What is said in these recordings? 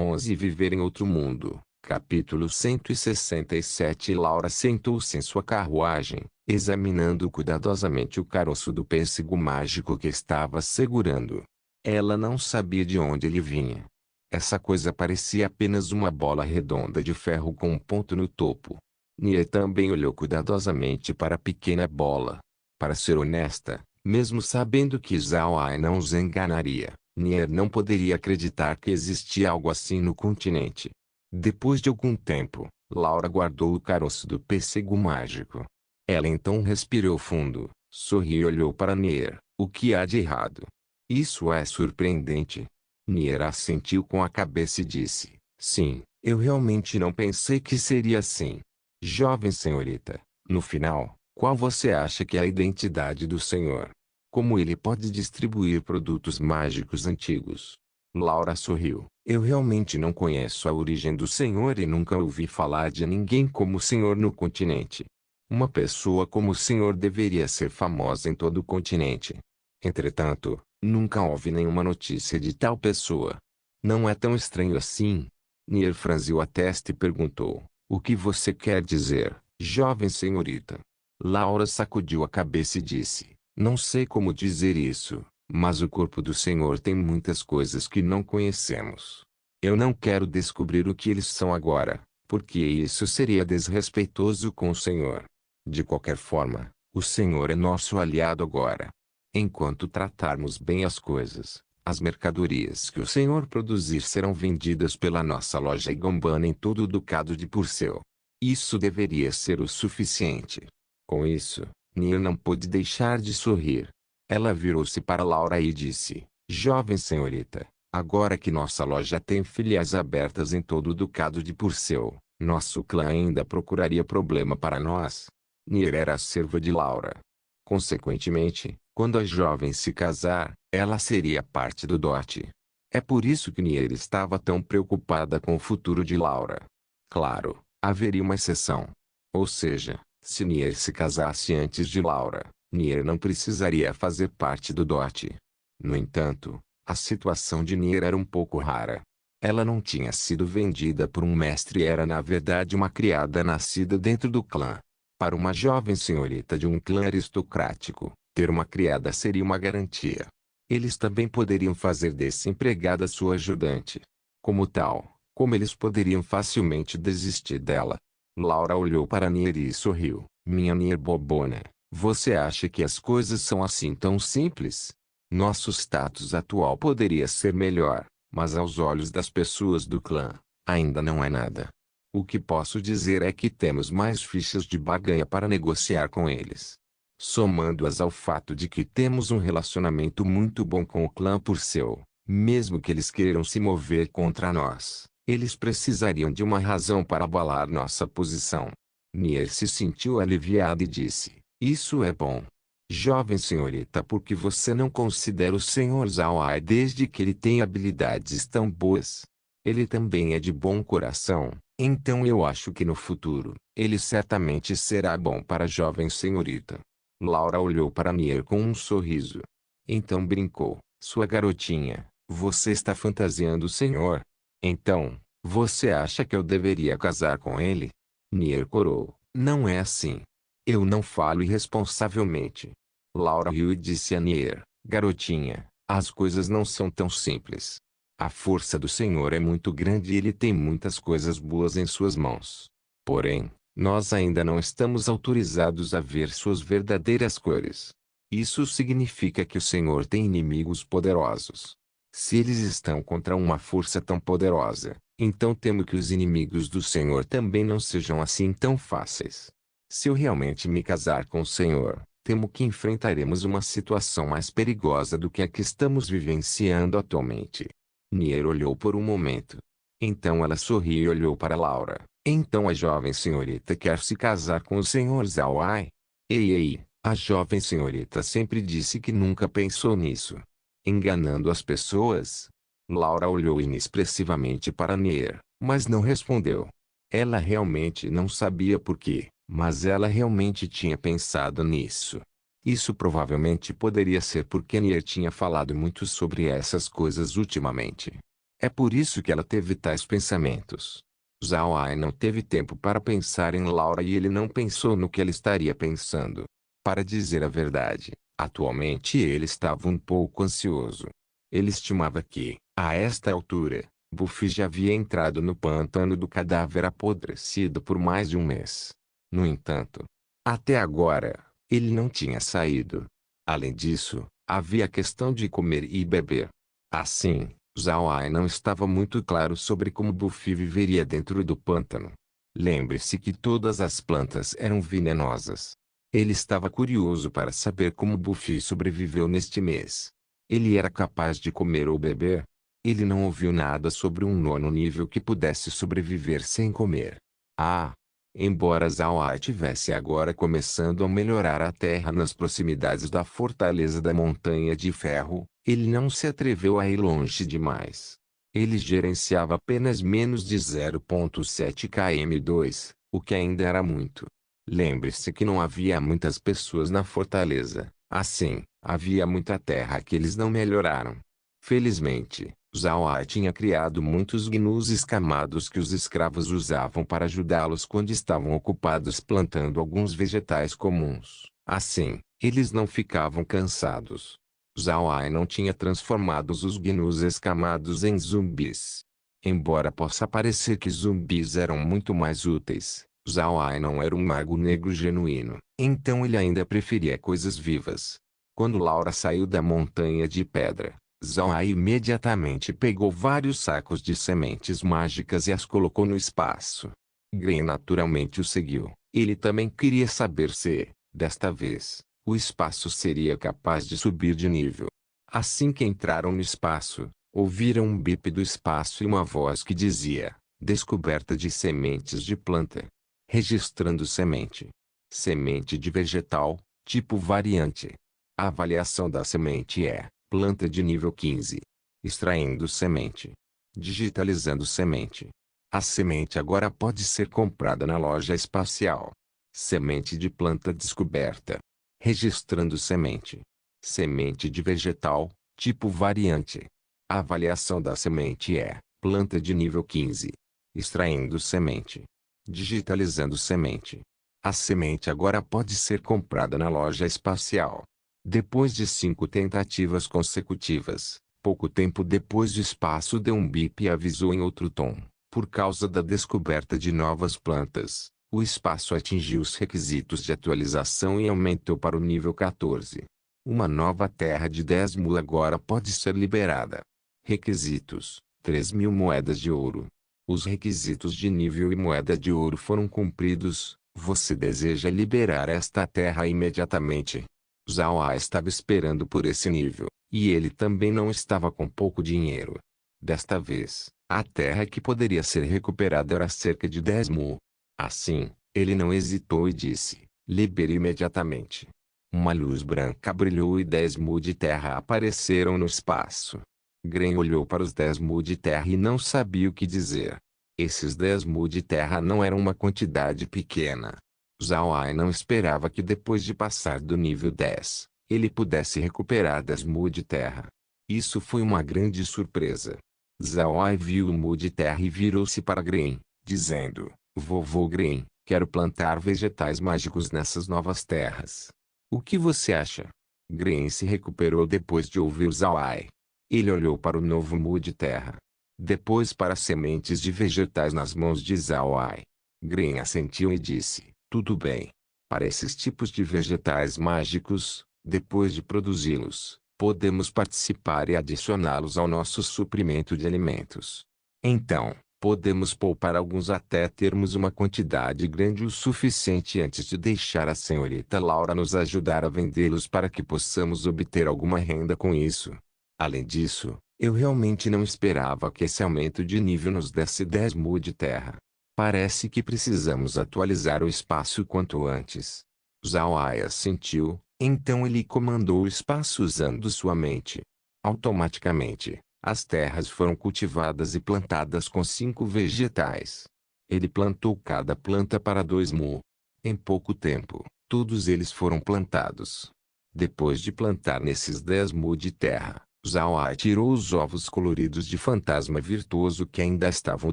11 Viver em outro mundo. Capítulo 167 Laura sentou-se em sua carruagem, examinando cuidadosamente o caroço do pêssego mágico que estava segurando. Ela não sabia de onde ele vinha. Essa coisa parecia apenas uma bola redonda de ferro com um ponto no topo. Nia também olhou cuidadosamente para a pequena bola. Para ser honesta, mesmo sabendo que Zhao Ai não os enganaria, Nier não poderia acreditar que existia algo assim no continente. Depois de algum tempo, Laura guardou o caroço do pêssego mágico. Ela então respirou fundo, sorriu e olhou para Nier. O que há de errado? Isso é surpreendente. Nier assentiu com a cabeça e disse, sim, eu realmente não pensei que seria assim. Jovem senhorita, no final, qual você acha que é a identidade do senhor? Como ele pode distribuir produtos mágicos antigos? Laura sorriu. Eu realmente não conheço a origem do senhor e nunca ouvi falar de ninguém como o senhor no continente. Uma pessoa como o senhor deveria ser famosa em todo o continente. Entretanto, nunca houve nenhuma notícia de tal pessoa. Não é tão estranho assim? Nier franziu a testa e perguntou, o que você quer dizer, jovem senhorita? Laura sacudiu a cabeça e disse, não sei como dizer isso, mas o corpo do Senhor tem muitas coisas que não conhecemos. Eu não quero descobrir o que eles são agora, porque isso seria desrespeitoso com o Senhor. De qualquer forma, o Senhor é nosso aliado agora. Enquanto tratarmos bem as coisas, as mercadorias que o Senhor produzir serão vendidas pela nossa loja Igombana em todo o Ducado de Purcell. Isso deveria ser o suficiente. Com isso, Nier não pôde deixar de sorrir. Ela virou-se para Laura e disse, jovem senhorita, agora que nossa loja tem filiais abertas em todo o Ducado de Purcell, nosso clã ainda procuraria problema para nós? Nier era a serva de Laura. Consequentemente, quando a jovem se casar, ela seria parte do dote. É por isso que Nier estava tão preocupada com o futuro de Laura. Claro, haveria uma exceção. Ou seja, se Nier se casasse antes de Laura, Nier não precisaria fazer parte do dote. No entanto, a situação de Nier era um pouco rara. Ela não tinha sido vendida por um mestre e era na verdade uma criada nascida dentro do clã. Para uma jovem senhorita de um clã aristocrático, ter uma criada seria uma garantia. Eles também poderiam fazer desse empregada sua ajudante. Como tal, como eles poderiam facilmente desistir dela? Laura olhou para Nier e sorriu. Minha Nier bobona, você acha que as coisas são assim tão simples? Nosso status atual poderia ser melhor, mas aos olhos das pessoas do clã, ainda não é nada. O que posso dizer é que temos mais fichas de barganha para negociar com eles. Somando-as ao fato de que temos um relacionamento muito bom com o clã Purcell, mesmo que eles queiram se mover contra nós, eles precisariam de uma razão para abalar nossa posição. Nier se sentiu aliviada e disse, isso é bom. Jovem senhorita, por que você não considera o Sr. Zhao Ai desde que ele tem habilidades tão boas? Ele também é de bom coração, então eu acho que no futuro, ele certamente será bom para a jovem senhorita. Laura olhou para Nier com um sorriso. Então brincou, sua garotinha, você está fantasiando o senhor? Então, você acha que eu deveria casar com ele? Nier corou, não é assim. Eu não falo irresponsavelmente. Laura riu e disse a Nier, garotinha, as coisas não são tão simples. A força do Senhor é muito grande e ele tem muitas coisas boas em suas mãos. Porém, nós ainda não estamos autorizados a ver suas verdadeiras cores. Isso significa que o Senhor tem inimigos poderosos. Se eles estão contra uma força tão poderosa, então temo que os inimigos do Senhor também não sejam assim tão fáceis. Se eu realmente me casar com o Senhor, temo que enfrentaremos uma situação mais perigosa do que a que estamos vivenciando atualmente. Nier olhou por um momento. Então ela sorriu e olhou para Laura. Então a jovem senhorita quer se casar com o Sr. Zhao Ai? Ei, a jovem senhorita sempre disse que nunca pensou nisso. Enganando as pessoas? Laura olhou inexpressivamente para Nier, mas não respondeu. Ela realmente não sabia por quê, mas ela realmente tinha pensado nisso. Isso provavelmente poderia ser porque Nier tinha falado muito sobre essas coisas ultimamente. É por isso que ela teve tais pensamentos. Zhao Ai não teve tempo para pensar em Laura e ele não pensou no que ela estaria pensando. Para dizer a verdade, atualmente ele estava um pouco ansioso. Ele estimava que, a esta altura, Buffy já havia entrado no pântano do cadáver apodrecido por mais de um mês. No entanto, até agora, ele não tinha saído. Além disso, havia a questão de comer e beber. Assim, Zhao Ai não estava muito claro sobre como Buffy viveria dentro do pântano. Lembre-se que todas as plantas eram venenosas. Ele estava curioso para saber como Buffy sobreviveu neste mês. Ele era capaz de comer ou beber? Ele não ouviu nada sobre um nono nível que pudesse sobreviver sem comer. Ah! Embora Zhao Ai tivesse agora começando a melhorar a terra nas proximidades da fortaleza da Montanha de Ferro, ele não se atreveu a ir longe demais. Ele gerenciava apenas menos de 0,7 km2, o que ainda era muito. Lembre-se que não havia muitas pessoas na fortaleza, assim, havia muita terra que eles não melhoraram. Felizmente, Zhao Ai tinha criado muitos gnus escamados que os escravos usavam para ajudá-los quando estavam ocupados plantando alguns vegetais comuns. Assim, eles não ficavam cansados. Zhao Ai não tinha transformado os gnus escamados em zumbis. Embora possa parecer que zumbis eram muito mais úteis, Zhao Ai não era um mago negro genuíno, então ele ainda preferia coisas vivas. Quando Laura saiu da montanha de pedra, Zhao Ai imediatamente pegou vários sacos de sementes mágicas e as colocou no espaço. Gren naturalmente o seguiu. Ele também queria saber se, desta vez, o espaço seria capaz de subir de nível. Assim que entraram no espaço, ouviram um bip do espaço e uma voz que dizia: descoberta de sementes de planta. Registrando semente. Semente de vegetal, tipo variante. A avaliação da semente é: planta de nível 15. Extraindo semente. Digitalizando semente. A semente agora pode ser comprada na loja espacial. Semente de planta descoberta. Registrando semente. Semente de vegetal, tipo variante. A avaliação da semente é: planta de nível 15. Extraindo semente. Digitalizando semente. A semente agora pode ser comprada na loja espacial. Depois de 5 tentativas consecutivas, pouco tempo depois o espaço deu um bip e avisou em outro tom. Por causa da descoberta de novas plantas, o espaço atingiu os requisitos de atualização e aumentou para o nível 14. Uma nova terra de 10 mil agora pode ser liberada. Requisitos: 3.000 moedas de ouro. Os requisitos de nível e moeda de ouro foram cumpridos. Você deseja liberar esta terra imediatamente. Zhao Ai estava esperando por esse nível, e ele também não estava com pouco dinheiro. Desta vez, a terra que poderia ser recuperada era cerca de 10 mil. Assim, ele não hesitou e disse: libere imediatamente. Uma luz branca brilhou e 10 mil de terra apareceram no espaço. Gren olhou para os 10 mil de terra e não sabia o que dizer. Esses 10 mil de terra não eram uma quantidade pequena. Zhao Ai não esperava que depois de passar do nível 10, ele pudesse recuperar 10 mil de terra. Isso foi uma grande surpresa. Zhao Ai viu o mil de terra e virou-se para Gren, dizendo: Vovô Gren, quero plantar vegetais mágicos nessas novas terras. O que você acha? Gren se recuperou depois de ouvir Zhao Ai. Ele olhou para o novo mu de terra. Depois para as sementes de vegetais nas mãos de Zhao Ai. Gren assentiu e disse: tudo bem. Para esses tipos de vegetais mágicos, depois de produzi-los, podemos participar e adicioná-los ao nosso suprimento de alimentos. Então, podemos poupar alguns até termos uma quantidade grande o suficiente antes de deixar a senhorita Laura nos ajudar a vendê-los para que possamos obter alguma renda com isso. Além disso, eu realmente não esperava que esse aumento de nível nos desse 10 mil de terra. Parece que precisamos atualizar o espaço quanto antes. Zhao Ai assentiu, então ele comandou o espaço usando sua mente. Automaticamente, as terras foram cultivadas e plantadas com 5 vegetais. Ele plantou cada planta para 2 mu. Em pouco tempo, todos eles foram plantados. Depois de plantar nesses 10 mu de terra, Zhao tirou os ovos coloridos de fantasma virtuoso que ainda estavam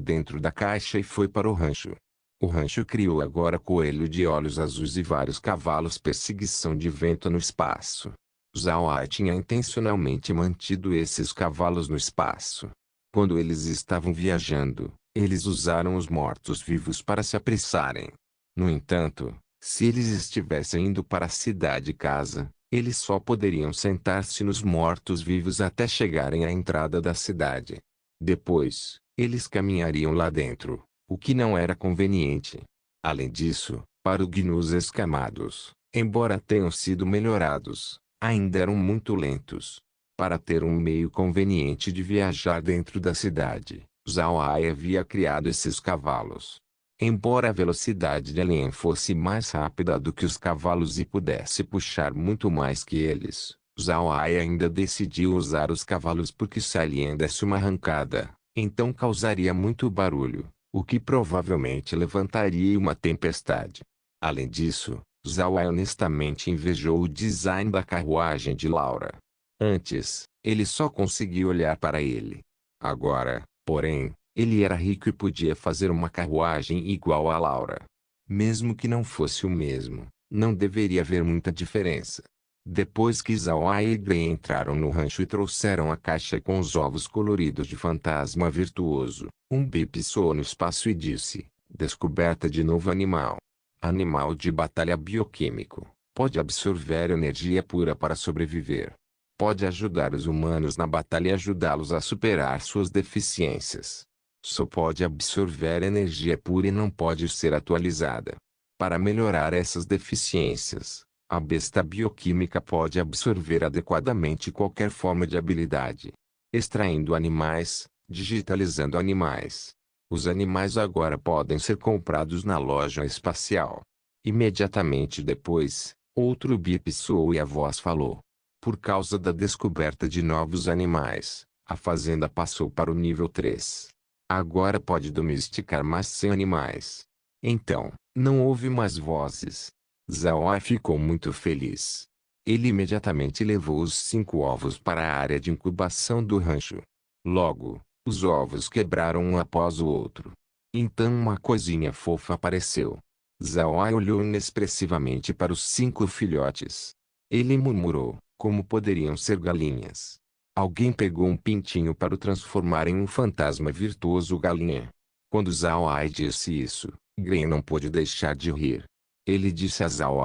dentro da caixa e foi para o rancho. O rancho criou agora coelho de olhos azuis e vários cavalos perseguição de vento no espaço. Zhao tinha intencionalmente mantido esses cavalos no espaço. Quando eles estavam viajando, eles usaram os mortos-vivos para se apressarem. No entanto, se eles estivessem indo para a cidade-casa, eles só poderiam sentar-se nos mortos-vivos até chegarem à entrada da cidade. Depois, eles caminhariam lá dentro, o que não era conveniente. Além disso, para os gnus escamados, embora tenham sido melhorados, ainda eram muito lentos. Para ter um meio conveniente de viajar dentro da cidade, Zhao havia criado esses cavalos. Embora a velocidade de Alien fosse mais rápida do que os cavalos e pudesse puxar muito mais que eles, Zhao ainda decidiu usar os cavalos porque se Alien desse uma arrancada, então causaria muito barulho, o que provavelmente levantaria uma tempestade. Além disso, Zhao honestamente invejou o design da carruagem de Laura. Antes, ele só conseguia olhar para ele. Agora, porém, ele era rico e podia fazer uma carruagem igual a Laura. Mesmo que não fosse o mesmo, não deveria haver muita diferença. Depois que Zhao e Gren entraram no rancho e trouxeram a caixa com os ovos coloridos de fantasma virtuoso, um bip soou no espaço e disse: descoberta de novo animal. Animal de batalha bioquímico. Pode absorver energia pura para sobreviver. Pode ajudar os humanos na batalha e ajudá-los a superar suas deficiências. Só pode absorver energia pura e não pode ser atualizada. Para melhorar essas deficiências, a besta bioquímica pode absorver adequadamente qualquer forma de habilidade. Extraindo animais, digitalizando animais. Os animais agora podem ser comprados na loja espacial. Imediatamente depois, outro bip soou e a voz falou. Por causa da descoberta de novos animais, a fazenda passou para o nível 3. Agora pode domesticar mais 100 animais. Então, não houve mais vozes. Zhao ficou muito feliz. Ele imediatamente levou os 5 ovos para a área de incubação do rancho. Logo, os ovos quebraram um após o outro. Então uma coisinha fofa apareceu. Zhao olhou inexpressivamente para os 5 filhotes. Ele murmurou, como poderiam ser galinhas. Alguém pegou um pintinho para o transformar em um fantasma virtuoso galinha. Quando Zhao disse isso, Gren não pôde deixar de rir. Ele disse a Zhao: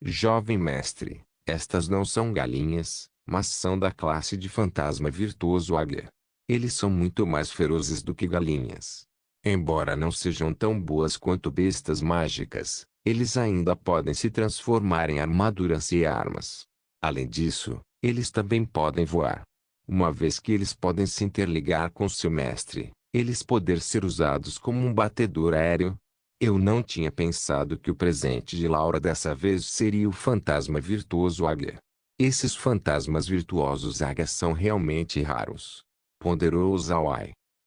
jovem mestre, estas não são galinhas, mas são da classe de fantasma virtuoso águia. Eles são muito mais ferozes do que galinhas. Embora não sejam tão boas quanto bestas mágicas, eles ainda podem se transformar em armaduras e armas. Além disso, eles também podem voar. Uma vez que eles podem se interligar com seu mestre, eles podem ser usados como um batedor aéreo. Eu não tinha pensado que o presente de Laura dessa vez seria o fantasma virtuoso águia. Esses fantasmas virtuosos águia são realmente raros. Ponderou Zhao.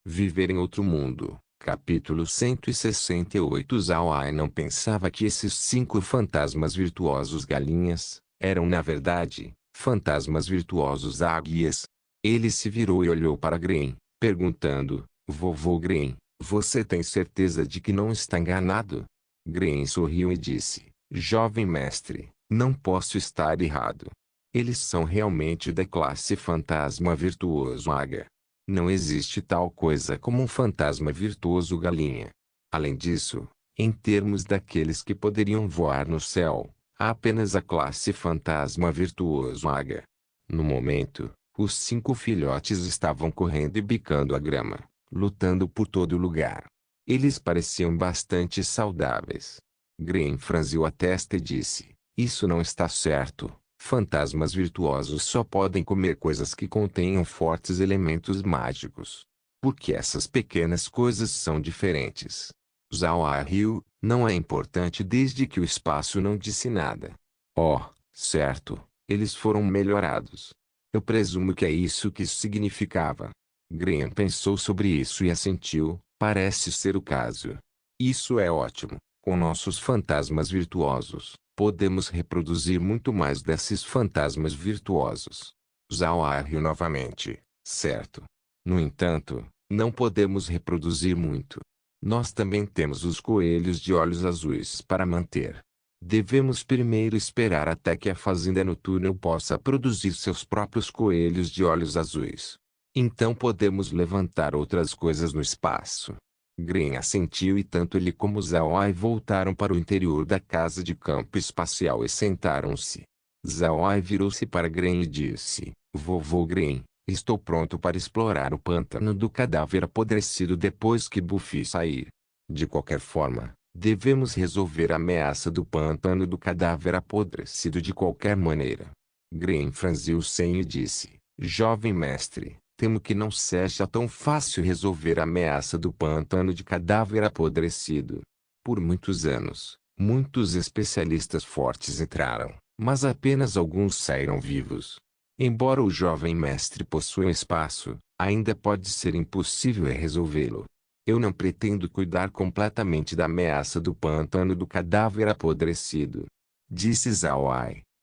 Viver em outro mundo. Capítulo 168. Zhao não pensava que esses 5 fantasmas virtuosos galinhas eram na verdade fantasmas virtuosos águias. Ele se virou e olhou para Gren, perguntando: vovô Gren, você tem certeza de que não está enganado? Gren sorriu e disse: jovem mestre, não posso estar errado. Eles são realmente da classe fantasma virtuoso águia. Não existe tal coisa como um fantasma virtuoso galinha. Além disso, em termos daqueles que poderiam voar no céu, há apenas a classe fantasma virtuoso águia. No momento, os 5 filhotes estavam correndo e bicando a grama, lutando por todo lugar. Eles pareciam bastante saudáveis. Gren franziu a testa e disse: isso não está certo. Fantasmas virtuosos só podem comer coisas que contenham fortes elementos mágicos. Porque essas pequenas coisas são diferentes. Zhao riu, não é importante desde que o espaço não disse nada. Oh, certo, eles foram melhorados. Eu presumo que é isso que isso significava. Gren pensou sobre isso e assentiu, parece ser o caso. Isso é ótimo. Com nossos fantasmas virtuosos, podemos reproduzir muito mais desses fantasmas virtuosos. Zhao riu novamente. Certo. No entanto, não podemos reproduzir muito. Nós também temos os coelhos de olhos azuis para manter. Devemos primeiro esperar até que a fazenda no túnel possa produzir seus próprios coelhos de olhos azuis. Então podemos levantar outras coisas no espaço. Green assentiu e tanto ele como Zhao voltaram para o interior da casa de campo espacial e sentaram-se. Zhao virou-se para Green e disse: Vovô Green, estou pronto para explorar o pântano do cadáver apodrecido depois que Buffy sair. De qualquer forma, devemos resolver a ameaça do pântano do cadáver apodrecido de qualquer maneira. Green franziu o senho e disse: Jovem mestre, temo que não seja tão fácil resolver a ameaça do pântano de cadáver apodrecido. Por muitos anos, muitos especialistas fortes entraram, mas apenas alguns saíram vivos. Embora o jovem mestre possua um espaço, ainda pode ser impossível resolvê-lo. Eu não pretendo cuidar completamente da ameaça do pântano do cadáver apodrecido, disse Zhao,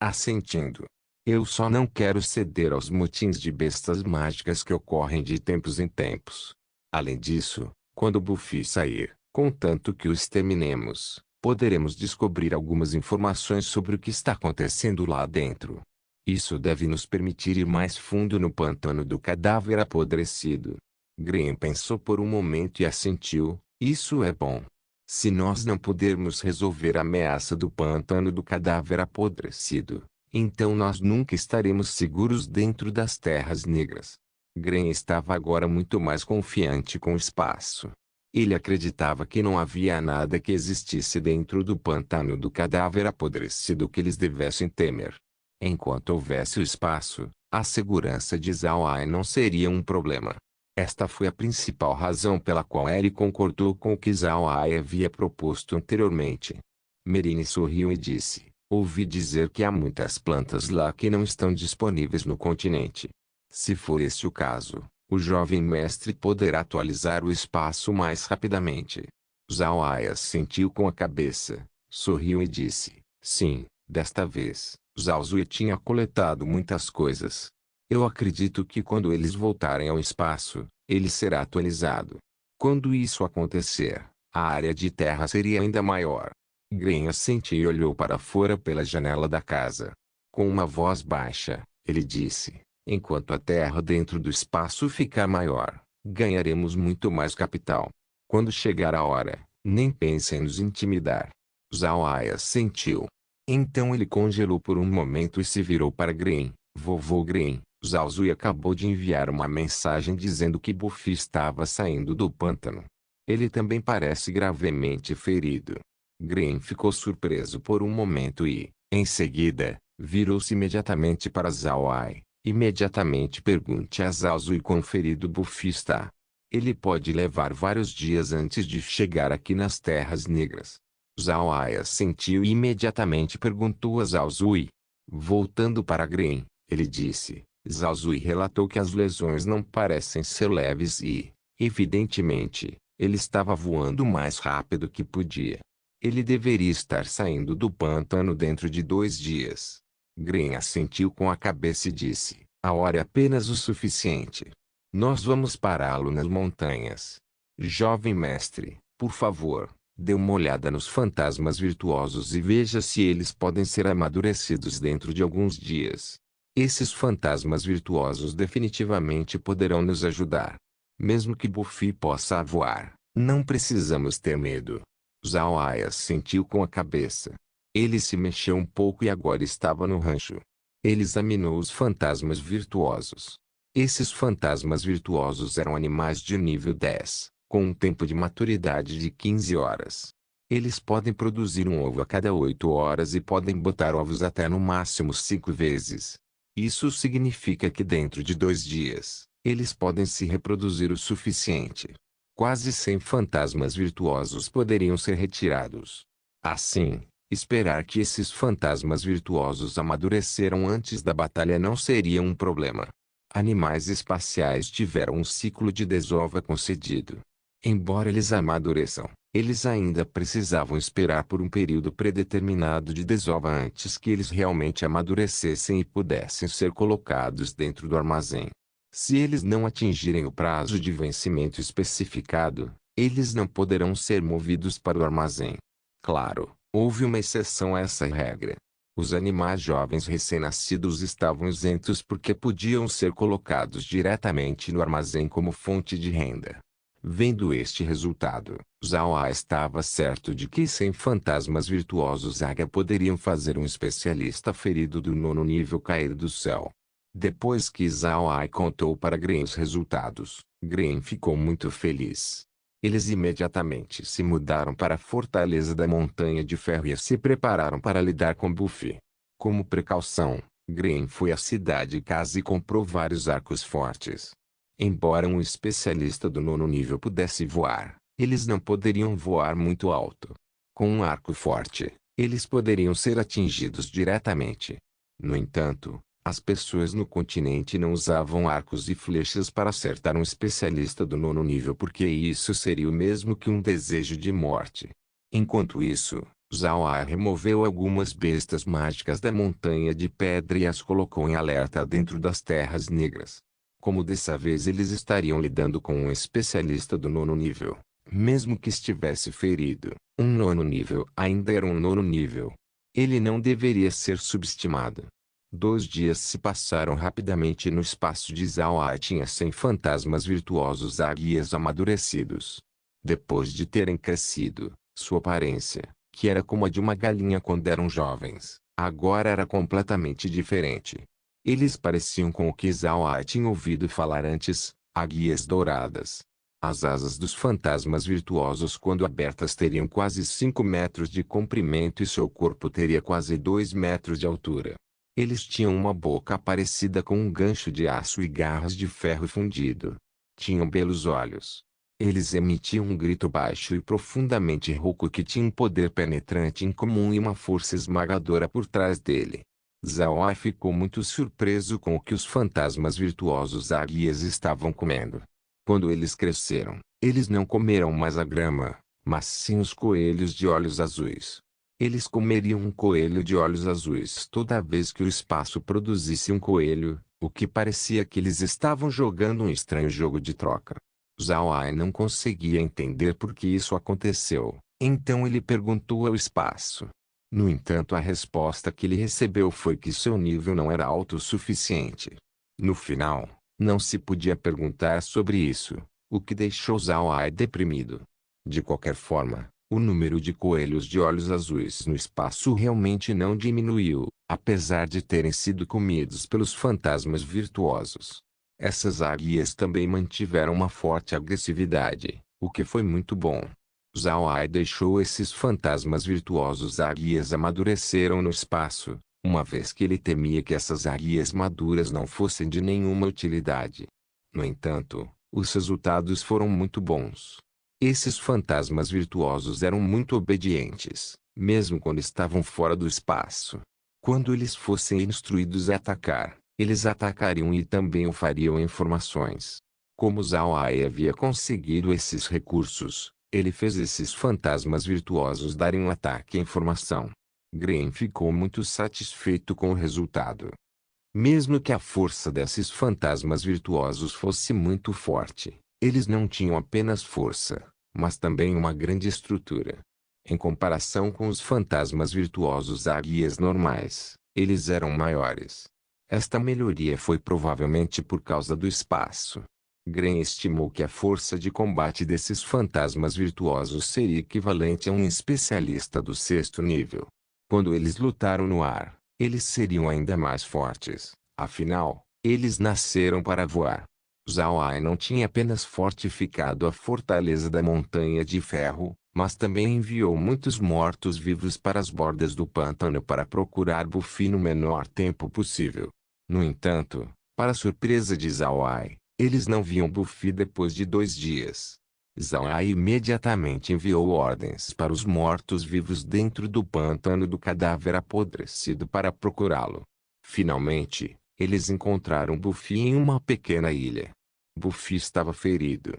assentindo. Eu só não quero ceder aos motins de bestas mágicas que ocorrem de tempos em tempos. Além disso, quando Buffy sair, contanto que o exterminemos, poderemos descobrir algumas informações sobre o que está acontecendo lá dentro. Isso deve nos permitir ir mais fundo no pântano do cadáver apodrecido. Green pensou por um momento e assentiu: isso é bom. Se nós não pudermos resolver a ameaça do pântano do cadáver apodrecido, então nós nunca estaremos seguros dentro das Terras Negras. Green estava agora muito mais confiante com o espaço. Ele acreditava que não havia nada que existisse dentro do pântano do cadáver apodrecido que eles devessem temer. Enquanto houvesse o espaço, a segurança de Zhao não seria um problema. Esta foi a principal razão pela qual ele concordou com o que Zhao havia proposto anteriormente. Merine sorriu e disse: ouvi dizer que há muitas plantas lá que não estão disponíveis no continente. Se for esse o caso, o jovem mestre poderá atualizar o espaço mais rapidamente. Zhao assentiu com a cabeça, sorriu e disse: sim, desta vez, Zhao Zui tinha coletado muitas coisas. Eu acredito que quando eles voltarem ao espaço, ele será atualizado. Quando isso acontecer, a área de terra seria ainda maior. Green assentiu e olhou para fora pela janela da casa. Com uma voz baixa, ele disse: enquanto a terra dentro do espaço ficar maior, ganharemos muito mais capital. Quando chegar a hora, nem pense em nos intimidar. Zhao assentiu. Então ele congelou por um momento e se virou para Green. Vovô Green, Zhao Zui acabou de enviar uma mensagem dizendo que Buffy estava saindo do pântano. Ele também parece gravemente ferido. Green ficou surpreso por um momento e, em seguida, virou-se imediatamente para Zhao. Imediatamente pergunte a Zhao Zui quão ferido Buffy está. Ele pode levar vários dias antes de chegar aqui nas Terras Negras. Zhao assentiu e imediatamente perguntou a Zhao Zui. Voltando para Green, ele disse: Zhao Zui relatou que as lesões não parecem ser leves e, evidentemente, ele estava voando mais rápido que podia. Ele deveria estar saindo do pântano dentro de 2 dias. Green assentiu com a cabeça e disse: a hora é apenas o suficiente. Nós vamos pará-lo nas montanhas. Jovem mestre, por favor, dê uma olhada nos fantasmas virtuosos e veja se eles podem ser amadurecidos dentro de alguns dias. Esses fantasmas virtuosos definitivamente poderão nos ajudar. Mesmo que Buffy possa voar, não precisamos ter medo. Zhao assentiu com a cabeça. Ele se mexeu um pouco e agora estava no rancho. Ele examinou os fantasmas virtuosos. Esses fantasmas virtuosos eram animais de nível 10, com um tempo de maturidade de 15 horas. Eles podem produzir um ovo a cada 8 horas e podem botar ovos até no máximo 5 vezes. Isso significa que dentro de 2 dias, eles podem se reproduzir o suficiente. Quase 100 fantasmas virtuosos poderiam ser retirados. Assim, esperar que esses fantasmas virtuosos amadureceram antes da batalha não seria um problema. Animais espaciais tiveram um ciclo de desova concedido. Embora eles amadureçam, eles ainda precisavam esperar por um período predeterminado de desova antes que eles realmente amadurecessem e pudessem ser colocados dentro do armazém. Se eles não atingirem o prazo de vencimento especificado, eles não poderão ser movidos para o armazém. Claro, houve uma exceção a essa regra. Os animais jovens recém-nascidos estavam isentos porque podiam ser colocados diretamente no armazém como fonte de renda. Vendo este resultado, Zhao estava certo de que sem fantasmas virtuosos Aga poderiam fazer um especialista ferido do 9º nível cair do céu. Depois que Zhao contou para Gren os resultados, Gren ficou muito feliz. Eles imediatamente se mudaram para a fortaleza da Montanha de Ferro e se prepararam para lidar com Buffy. Como precaução, Gren foi à cidade casa e comprou vários arcos fortes. Embora um especialista do 9º nível pudesse voar, eles não poderiam voar muito alto. Com um arco forte, eles poderiam ser atingidos diretamente. No entanto, as pessoas no continente não usavam arcos e flechas para acertar um especialista do 9º nível porque isso seria o mesmo que um desejo de morte. Enquanto isso, Zhao removeu algumas bestas mágicas da montanha de pedra e as colocou em alerta dentro das terras negras. Como dessa vez eles estariam lidando com um especialista do 9º nível, mesmo que estivesse ferido, um 9º nível ainda era um 9º nível. Ele não deveria ser subestimado. 2 dias se passaram rapidamente no espaço de Zhao tinha 100 fantasmas virtuosos águias amadurecidos. Depois de terem crescido, sua aparência, que era como a de uma galinha quando eram jovens, agora era completamente diferente. Eles pareciam com o que Zhao tinha ouvido falar antes, águias douradas. As asas dos fantasmas virtuosos quando abertas teriam quase 5 metros de comprimento e seu corpo teria quase 2 metros de altura. Eles tinham uma boca parecida com um gancho de aço e garras de ferro fundido. Tinham belos olhos. Eles emitiam um grito baixo e profundamente rouco que tinha um poder penetrante incomum e uma força esmagadora por trás dele. Zhao ficou muito surpreso com o que os fantasmas virtuosos águias estavam comendo. Quando eles cresceram, eles não comeram mais a grama, mas sim os coelhos de olhos azuis. Eles comeriam um coelho de olhos azuis toda vez que o espaço produzisse um coelho, o que parecia que eles estavam jogando um estranho jogo de troca. Zhao não conseguia entender por que isso aconteceu, então ele perguntou ao espaço. No entanto, a resposta que ele recebeu foi que seu nível não era alto o suficiente. No final, não se podia perguntar sobre isso, o que deixou Zhao deprimido. De qualquer forma, o número de coelhos de olhos azuis no espaço realmente não diminuiu, apesar de terem sido comidos pelos fantasmas virtuosos. Essas águias também mantiveram uma forte agressividade, o que foi muito bom. Zhao deixou esses fantasmas virtuosos águias amadureceram no espaço, uma vez que ele temia que essas águias maduras não fossem de nenhuma utilidade. No entanto, os resultados foram muito bons. Esses fantasmas virtuosos eram muito obedientes, mesmo quando estavam fora do espaço. Quando eles fossem instruídos a atacar, eles atacariam e também o fariam informações. Como Zhao havia conseguido esses recursos, ele fez esses fantasmas virtuosos darem um ataque à informação. Gren ficou muito satisfeito com o resultado. Mesmo que a força desses fantasmas virtuosos fosse muito forte, eles não tinham apenas força, mas também uma grande estrutura. Em comparação com os fantasmas virtuosos águias normais, eles eram maiores. Esta melhoria foi provavelmente por causa do espaço. Gren estimou que a força de combate desses fantasmas virtuosos seria equivalente a um especialista do 6º nível. Quando eles lutaram no ar, eles seriam ainda mais fortes, afinal, eles nasceram para voar. Zhao não tinha apenas fortificado a fortaleza da Montanha de Ferro, mas também enviou muitos mortos-vivos para as bordas do pântano para procurar Buffy no menor tempo possível. No entanto, para surpresa de Zhao, eles não viam Buffy depois de 2 dias. Zhao imediatamente enviou ordens para os mortos-vivos dentro do pântano do cadáver apodrecido para procurá-lo. Finalmente, eles encontraram Buffy em uma pequena ilha. Buffy estava ferido.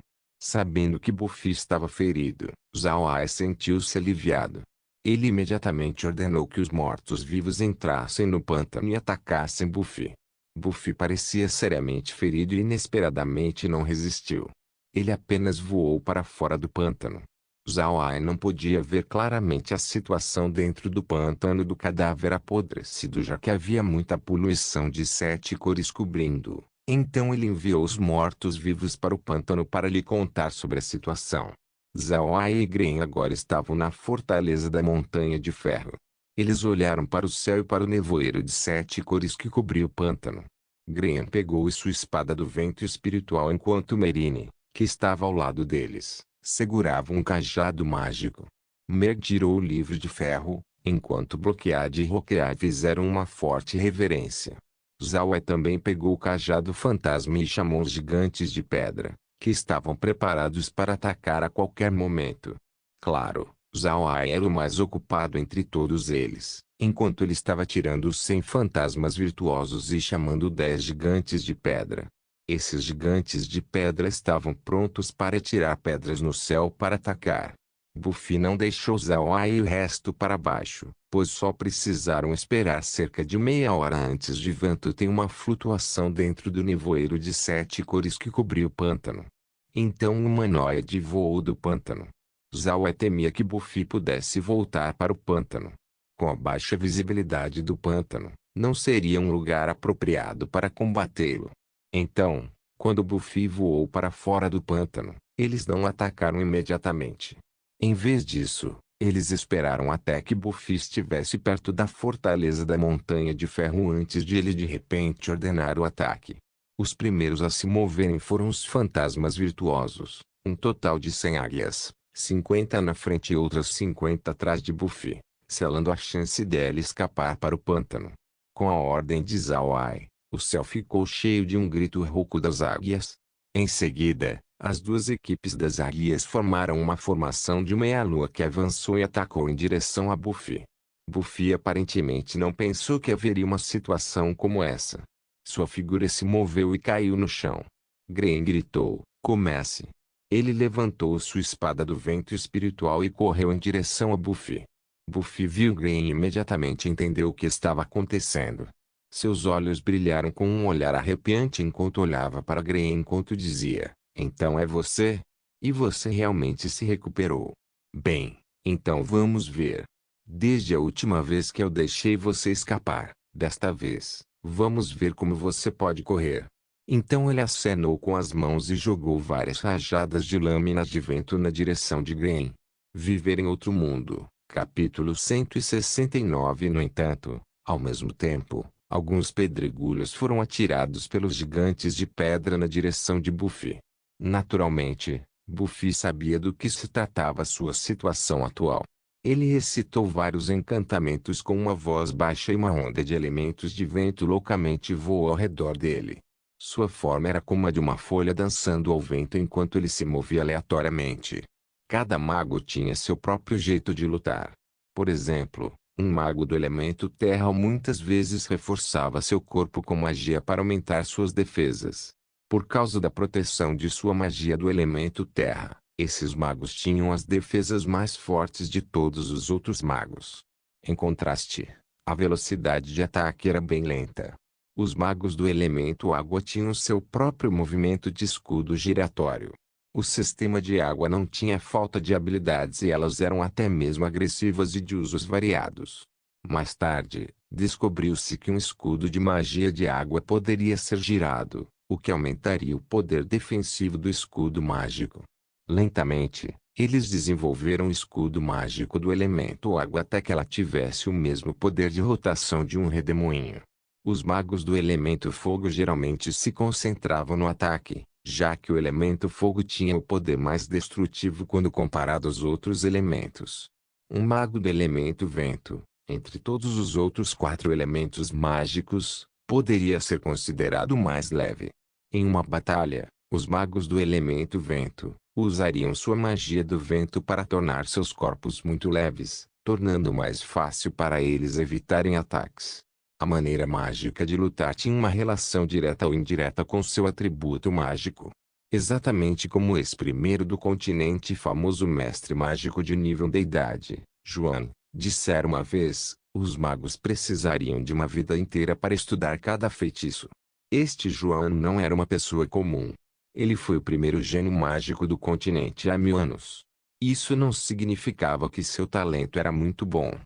Sabendo que Buffy estava ferido, Zhao Ai sentiu-se aliviado. Ele imediatamente ordenou que os mortos-vivos entrassem no pântano e atacassem Buffy. Buffy parecia seriamente ferido e inesperadamente não resistiu. Ele apenas voou para fora do pântano. Zhao Ai não podia ver claramente a situação dentro do pântano do cadáver apodrecido, já que havia muita poluição de 7 cores cobrindo-o. Então ele enviou os mortos-vivos para o pântano para lhe contar sobre a situação. Zhao Ai e Gren agora estavam na fortaleza da Montanha de Ferro. Eles olharam para o céu e para o nevoeiro de 7 cores que cobria o pântano. Gren pegou sua espada do vento espiritual enquanto Merine, que estava ao lado deles, segurava um cajado mágico. Meg tirou o livro de ferro, enquanto Bloquead e Roquead fizeram uma forte reverência. Zhao Ai também pegou o cajado fantasma e chamou os gigantes de pedra, que estavam preparados para atacar a qualquer momento. Claro, Zhao Ai era o mais ocupado entre todos eles, enquanto ele estava tirando os 100 fantasmas virtuosos e chamando 10 gigantes de pedra. Esses gigantes de pedra estavam prontos para tirar pedras no céu para atacar. Buffy não deixou Zhao Ai e o resto para baixo, pois só precisaram esperar cerca de meia hora antes de vento ter uma flutuação dentro do nevoeiro de 7 cores que cobria o pântano. Então o humanoide voou do pântano. Zhao Ai temia que Buffy pudesse voltar para o pântano. Com a baixa visibilidade do pântano, não seria um lugar apropriado para combatê-lo. Então, quando Buffy voou para fora do pântano, eles não atacaram imediatamente. Em vez disso, eles esperaram até que Buffy estivesse perto da fortaleza da Montanha de Ferro antes de ele de repente ordenar o ataque. Os primeiros a se moverem foram os fantasmas virtuosos, um total de 100 águias, 50 na frente e outras 50 atrás de Buffy, selando a chance dela escapar para o pântano. Com a ordem de Zhao Ai, o céu ficou cheio de um grito rouco das águias. Em seguida, as duas equipes das águias formaram uma formação de meia-lua que avançou e atacou em direção a Buffy. Buffy aparentemente não pensou que haveria uma situação como essa. Sua figura se moveu e caiu no chão. Gren gritou, comece. Ele levantou sua espada do vento espiritual e correu em direção a Buffy. Buffy viu Gren e imediatamente entendeu o que estava acontecendo. Seus olhos brilharam com um olhar arrepiante enquanto olhava para Gren enquanto dizia, então é você? E você realmente se recuperou. Bem, então vamos ver. Desde a última vez que eu deixei você escapar, desta vez, vamos ver como você pode correr. Então ele acenou com as mãos e jogou várias rajadas de lâminas de vento na direção de Gren. Viver em outro mundo, capítulo 169. No entanto, ao mesmo tempo, alguns pedregulhos foram atirados pelos gigantes de pedra na direção de Buffy. Naturalmente, Buffy sabia do que se tratava sua situação atual. Ele recitou vários encantamentos com uma voz baixa e uma onda de elementos de vento loucamente voou ao redor dele. Sua forma era como a de uma folha dançando ao vento enquanto ele se movia aleatoriamente. Cada mago tinha seu próprio jeito de lutar. Por exemplo, um mago do elemento terra muitas vezes reforçava seu corpo com magia para aumentar suas defesas. Por causa da proteção de sua magia do elemento terra, esses magos tinham as defesas mais fortes de todos os outros magos. Em contraste, a velocidade de ataque era bem lenta. Os magos do elemento água tinham seu próprio movimento de escudo giratório. O sistema de água não tinha falta de habilidades e elas eram até mesmo agressivas e de usos variados. Mais tarde, descobriu-se que um escudo de magia de água poderia ser girado, o que aumentaria o poder defensivo do escudo mágico. Lentamente, eles desenvolveram o escudo mágico do elemento água até que ela tivesse o mesmo poder de rotação de um redemoinho. Os magos do elemento fogo geralmente se concentravam no ataque, já que o elemento fogo tinha o poder mais destrutivo quando comparado aos outros elementos. Um mago do elemento vento, entre todos os outros 4 elementos mágicos, poderia ser considerado mais leve. Em uma batalha, os magos do elemento vento usariam sua magia do vento para tornar seus corpos muito leves, tornando mais fácil para eles evitarem ataques. A maneira mágica de lutar tinha uma relação direta ou indireta com seu atributo mágico. Exatamente como esse primeiro do continente famoso mestre mágico de nível deidade, Juan, dissera uma vez, os magos precisariam de uma vida inteira para estudar cada feitiço. Este Juan não era uma pessoa comum. Ele foi o primeiro gênio mágico do continente há 1000 anos. Isso não significava que seu talento era muito bom.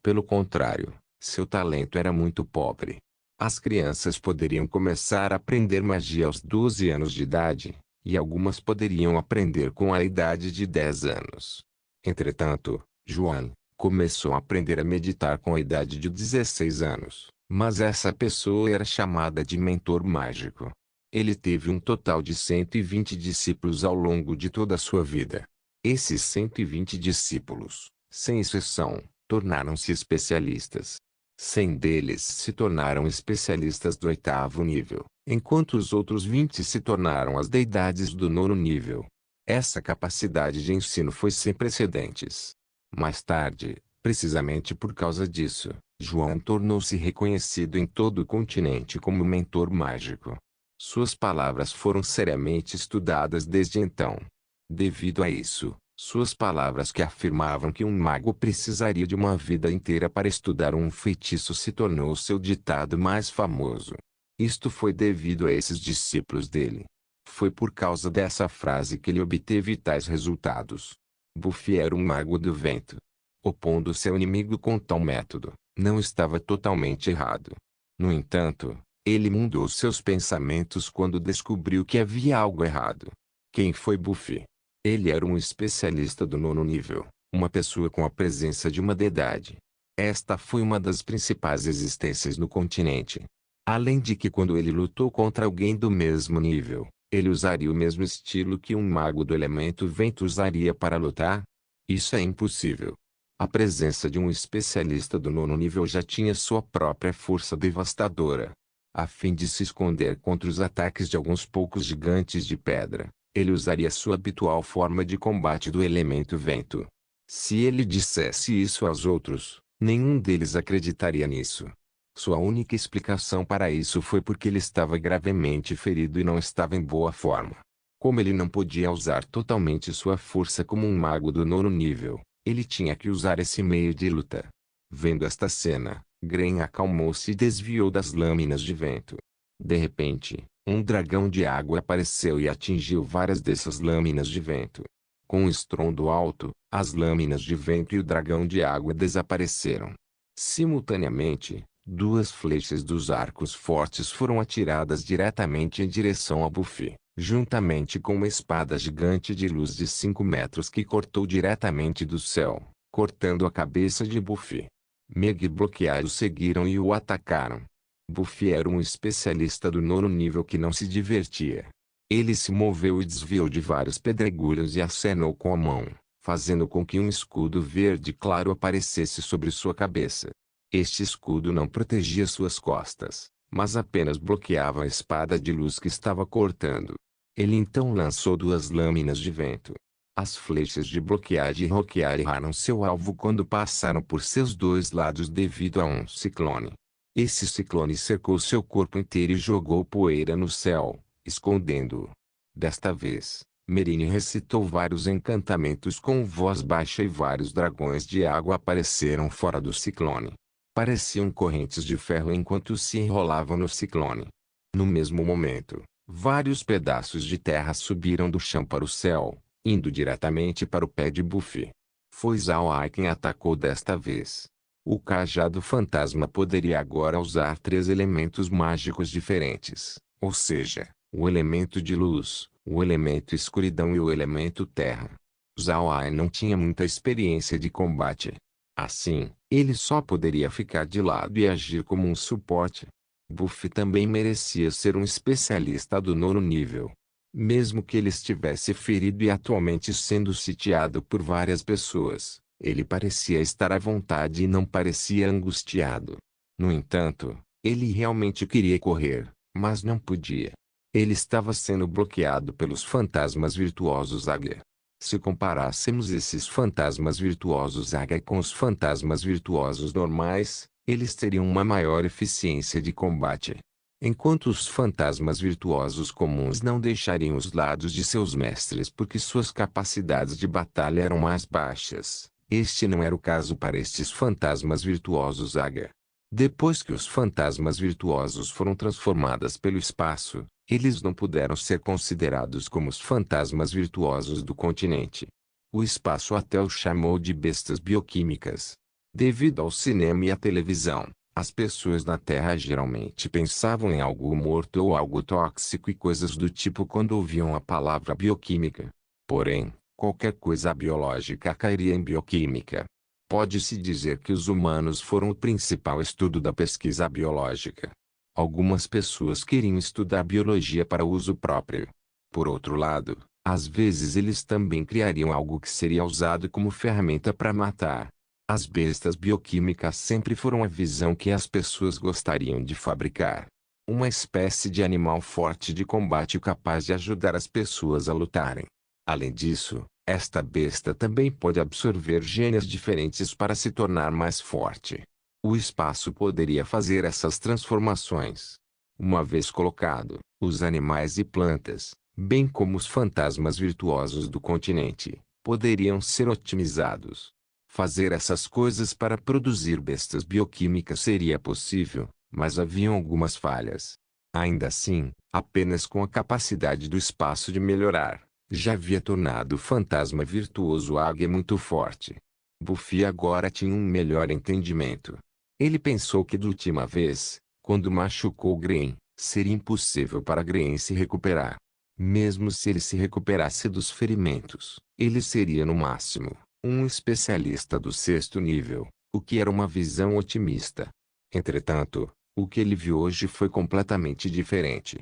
Pelo contrário, seu talento era muito pobre. As crianças poderiam começar a aprender magia aos 12 anos de idade, e algumas poderiam aprender com a idade de 10 anos. Entretanto, Juan começou a aprender a meditar com a idade de 16 anos, mas essa pessoa era chamada de mentor mágico. Ele teve um total de 120 discípulos ao longo de toda a sua vida. Esses 120 discípulos, sem exceção, tornaram-se especialistas. 100 deles se tornaram especialistas do 8º nível, enquanto os outros 20 se tornaram as deidades do 9º nível. Essa capacidade de ensino foi sem precedentes. Mais tarde, precisamente por causa disso, João tornou-se reconhecido em todo o continente como mentor mágico. Suas palavras foram seriamente estudadas desde então. Devido a isso, suas palavras que afirmavam que um mago precisaria de uma vida inteira para estudar um feitiço se tornou seu ditado mais famoso. Isto foi devido a esses discípulos dele. Foi por causa dessa frase que ele obteve tais resultados. Buffy era um mago do vento. Opondo seu inimigo com tal método, não estava totalmente errado. No entanto, ele mudou seus pensamentos quando descobriu que havia algo errado. Quem foi Buffy? Ele era um especialista do 9º nível, uma pessoa com a presença de uma deidade. Esta foi uma das principais existências no continente. Além de que quando ele lutou contra alguém do mesmo nível, ele usaria o mesmo estilo que um mago do elemento vento usaria para lutar? Isso é impossível. A presença de um especialista do 9º nível já tinha sua própria força devastadora. A fim de se esconder contra os ataques de alguns poucos gigantes de pedra, ele usaria sua habitual forma de combate do elemento vento. Se ele dissesse isso aos outros, nenhum deles acreditaria nisso. Sua única explicação para isso foi porque ele estava gravemente ferido e não estava em boa forma. Como ele não podia usar totalmente sua força como um mago do 9º nível, ele tinha que usar esse meio de luta. Vendo esta cena, Gren acalmou-se e desviou das lâminas de vento. De repente, um dragão de água apareceu e atingiu várias dessas lâminas de vento. Com um estrondo alto, as lâminas de vento e o dragão de água desapareceram. Simultaneamente, duas flechas dos arcos fortes foram atiradas diretamente em direção a Buffy, juntamente com uma espada gigante de luz de 5 metros que cortou diretamente do céu, cortando a cabeça de Buffy. Meg e Bloquear o seguiram e o atacaram. Buffy era um especialista do 9º nível que não se divertia. Ele se moveu e desviou de vários pedregulhos e acenou com a mão, fazendo com que um escudo verde claro aparecesse sobre sua cabeça. Este escudo não protegia suas costas, mas apenas bloqueava a espada de luz que estava cortando. Ele então lançou duas lâminas de vento. As flechas de bloquear e roquear erraram seu alvo quando passaram por seus dois lados devido a um ciclone. Esse ciclone cercou seu corpo inteiro e jogou poeira no céu, escondendo-o. Desta vez, Merine recitou vários encantamentos com voz baixa e vários dragões de água apareceram fora do ciclone. Pareciam correntes de ferro enquanto se enrolavam no ciclone. No mesmo momento, vários pedaços de terra subiram do chão para o céu, indo diretamente para o pé de Buffy. Foi Zao-Ai quem atacou desta vez. O cajado fantasma poderia agora usar 3 elementos mágicos diferentes, ou seja, o elemento de luz, o elemento escuridão e o elemento terra. Zao-Ai não tinha muita experiência de combate. Assim, ele só poderia ficar de lado e agir como um suporte. Buffy também merecia ser um especialista do 9º nível. Mesmo que ele estivesse ferido e atualmente sendo sitiado por várias pessoas, ele parecia estar à vontade e não parecia angustiado. No entanto, ele realmente queria correr, mas não podia. Ele estava sendo bloqueado pelos fantasmas virtuosos Águia. Se comparássemos esses fantasmas virtuosos Águia com os fantasmas virtuosos normais, eles teriam uma maior eficiência de combate. Enquanto os fantasmas virtuosos comuns não deixariam os lados de seus mestres porque suas capacidades de batalha eram mais baixas, este não era o caso para estes fantasmas virtuosos Aga. Depois que os fantasmas virtuosos foram transformados pelo espaço, eles não puderam ser considerados como os fantasmas virtuosos do continente. O espaço até os chamou de bestas bioquímicas. Devido ao cinema e à televisão, as pessoas na Terra geralmente pensavam em algo morto ou algo tóxico e coisas do tipo quando ouviam a palavra bioquímica. Porém, qualquer coisa biológica cairia em bioquímica. Pode-se dizer que os humanos foram o principal estudo da pesquisa biológica. Algumas pessoas queriam estudar biologia para uso próprio. Por outro lado, às vezes eles também criariam algo que seria usado como ferramenta para matar. As bestas bioquímicas sempre foram a visão que as pessoas gostariam de fabricar. Uma espécie de animal forte de combate capaz de ajudar as pessoas a lutarem. Além disso, esta besta também pode absorver genes diferentes para se tornar mais forte. O espaço poderia fazer essas transformações. Uma vez colocado, os animais e plantas, bem como os fantasmas virtuosos do continente, poderiam ser otimizados. Fazer essas coisas para produzir bestas bioquímicas seria possível, mas haviam algumas falhas. Ainda assim, apenas com a capacidade do espaço de melhorar, já havia tornado o fantasma virtuoso Águia muito forte. Buffy agora tinha um melhor entendimento. Ele pensou que da última vez, quando machucou Green, seria impossível para Green se recuperar. Mesmo se ele se recuperasse dos ferimentos, ele seria no máximo um especialista do 6º nível, o que era uma visão otimista. Entretanto, o que ele viu hoje foi completamente diferente.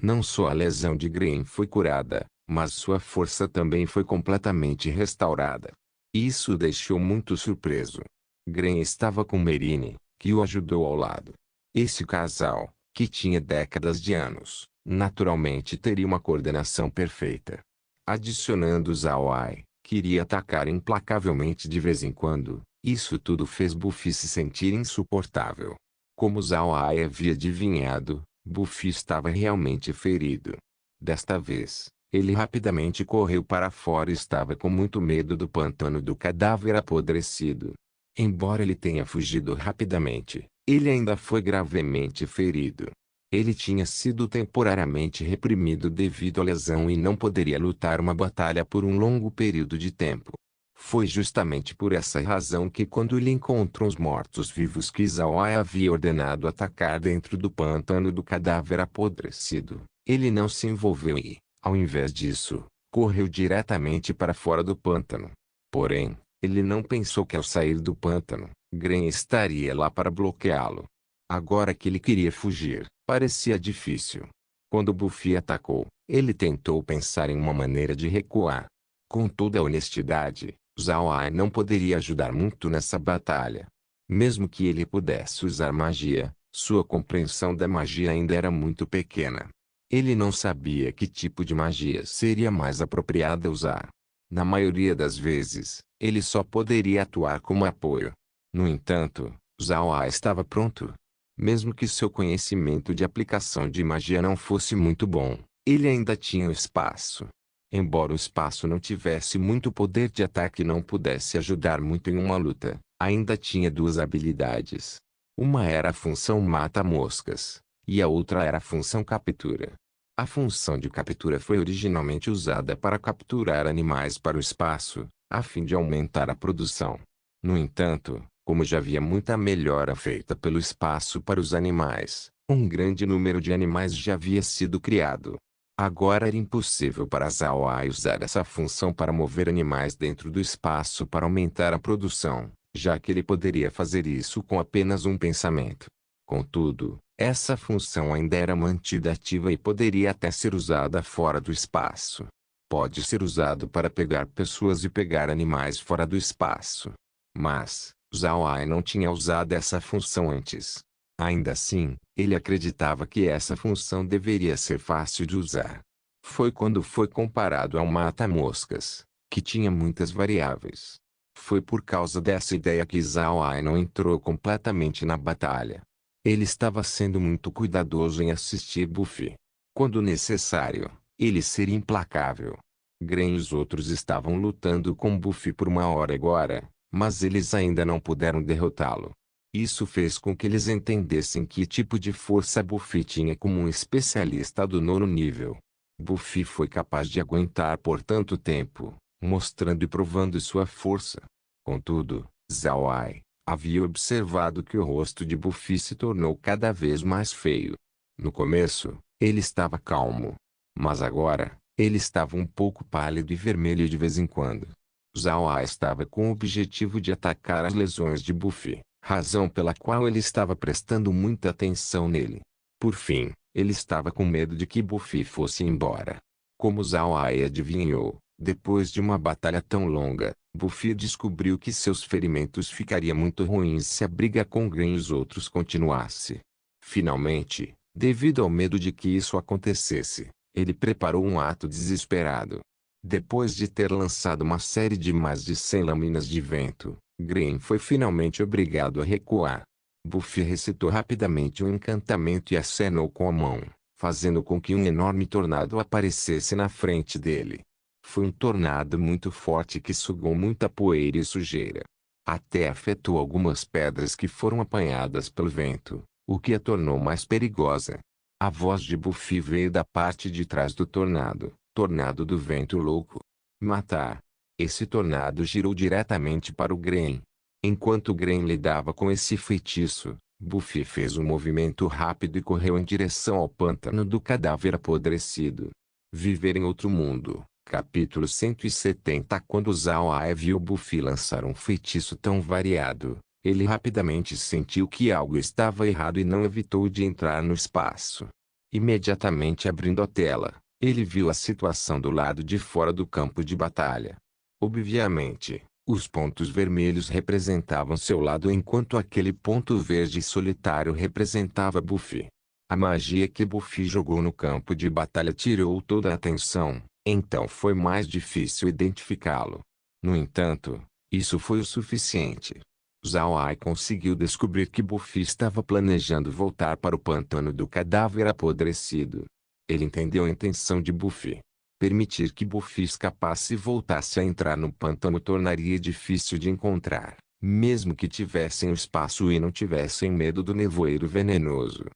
Não só a lesão de Green foi curada, mas sua força também foi completamente restaurada. Isso o deixou muito surpreso. Green estava com Merine, que o ajudou ao lado. Esse casal, que tinha décadas de anos, naturalmente teria uma coordenação perfeita. Adicionando Zawai, que iria atacar implacavelmente de vez em quando, isso tudo fez Buffy se sentir insuportável. Como Zawai havia adivinhado, Buffy estava realmente ferido. Desta vez, ele rapidamente correu para fora e estava com muito medo do pântano do cadáver apodrecido. Embora ele tenha fugido rapidamente, ele ainda foi gravemente ferido. Ele tinha sido temporariamente reprimido devido à lesão e não poderia lutar uma batalha por um longo período de tempo. Foi justamente por essa razão que quando ele encontrou os mortos-vivos que Zawai havia ordenado atacar dentro do pântano do cadáver apodrecido, ele não se envolveu e, ao invés disso, correu diretamente para fora do pântano. Porém, ele não pensou que ao sair do pântano, Gren estaria lá para bloqueá-lo. Agora que ele queria fugir, parecia difícil. Quando Buffy atacou, ele tentou pensar em uma maneira de recuar. Com toda a honestidade, Zawai não poderia ajudar muito nessa batalha. Mesmo que ele pudesse usar magia, sua compreensão da magia ainda era muito pequena. Ele não sabia que tipo de magia seria mais apropriada usar. Na maioria das vezes, ele só poderia atuar como apoio. No entanto, Zawai estava pronto. Mesmo que seu conhecimento de aplicação de magia não fosse muito bom, ele ainda tinha o espaço. Embora o espaço não tivesse muito poder de ataque e não pudesse ajudar muito em uma luta, ainda tinha duas habilidades. Uma era a função mata-moscas, e a outra era a função captura. A função de captura foi originalmente usada para capturar animais para o espaço, a fim de aumentar a produção. No entanto, como já havia muita melhora feita pelo espaço para os animais, um grande número de animais já havia sido criado. Agora era impossível para Zawai usar essa função para mover animais dentro do espaço para aumentar a produção, já que ele poderia fazer isso com apenas um pensamento. Contudo, essa função ainda era mantida ativa e poderia até ser usada fora do espaço. Pode ser usado para pegar pessoas e pegar animais fora do espaço. Mas, Zawai não tinha usado essa função antes. Ainda assim, ele acreditava que essa função deveria ser fácil de usar. Foi quando foi comparado ao mata-moscas, que tinha muitas variáveis. Foi por causa dessa ideia que Zawai não entrou completamente na batalha. Ele estava sendo muito cuidadoso em assistir Buffy. Quando necessário, ele seria implacável. Gren e os outros estavam lutando com Buffy por uma hora agora, mas eles ainda não puderam derrotá-lo. Isso fez com que eles entendessem que tipo de força Buffy tinha como um especialista do 9º nível. Buffy foi capaz de aguentar por tanto tempo, mostrando e provando sua força. Contudo, Zhao-ai havia observado que o rosto de Buffy se tornou cada vez mais feio. No começo, ele estava calmo. Mas agora, ele estava um pouco pálido e vermelho de vez em quando. Zhao-ai estava com o objetivo de atacar as lesões de Buffy, razão pela qual ele estava prestando muita atenção nele. Por fim, ele estava com medo de que Buffy fosse embora. Como Zhao-ai adivinhou, depois de uma batalha tão longa, Buffy descobriu que seus ferimentos ficariam muito ruins se a briga com Gren e os outros continuasse. Finalmente, devido ao medo de que isso acontecesse, ele preparou um ato desesperado. Depois de ter lançado uma série de mais de 100 lâminas de vento, Gren foi finalmente obrigado a recuar. Buffy recitou rapidamente um encantamento e acenou com a mão, fazendo com que um enorme tornado aparecesse na frente dele. Foi um tornado muito forte que sugou muita poeira e sujeira. Até afetou algumas pedras que foram apanhadas pelo vento, o que a tornou mais perigosa. A voz de Buffy veio da parte de trás do tornado. Tornado do vento louco. Matar. Esse tornado girou diretamente para o Gren. Enquanto Gren lidava com esse feitiço, Buffy fez um movimento rápido e correu em direção ao pântano do cadáver apodrecido. Viver em outro mundo. Capítulo 170. Quando Zhao-ai viu Buffy lançar um feitiço tão variado, ele rapidamente sentiu que algo estava errado e não evitou de entrar no espaço. Imediatamente abrindo a tela, ele viu a situação do lado de fora do campo de batalha. Obviamente, os pontos vermelhos representavam seu lado enquanto aquele ponto verde solitário representava Buffy. A magia que Buffy jogou no campo de batalha tirou toda a atenção, então foi mais difícil identificá-lo. No entanto, isso foi o suficiente. Zhao-ai conseguiu descobrir que Buffy estava planejando voltar para o pântano do cadáver apodrecido. Ele entendeu a intenção de Buffy. Permitir que Buffy escapasse e voltasse a entrar no pântano tornaria difícil de encontrar, mesmo que tivessem o espaço e não tivessem medo do nevoeiro venenoso.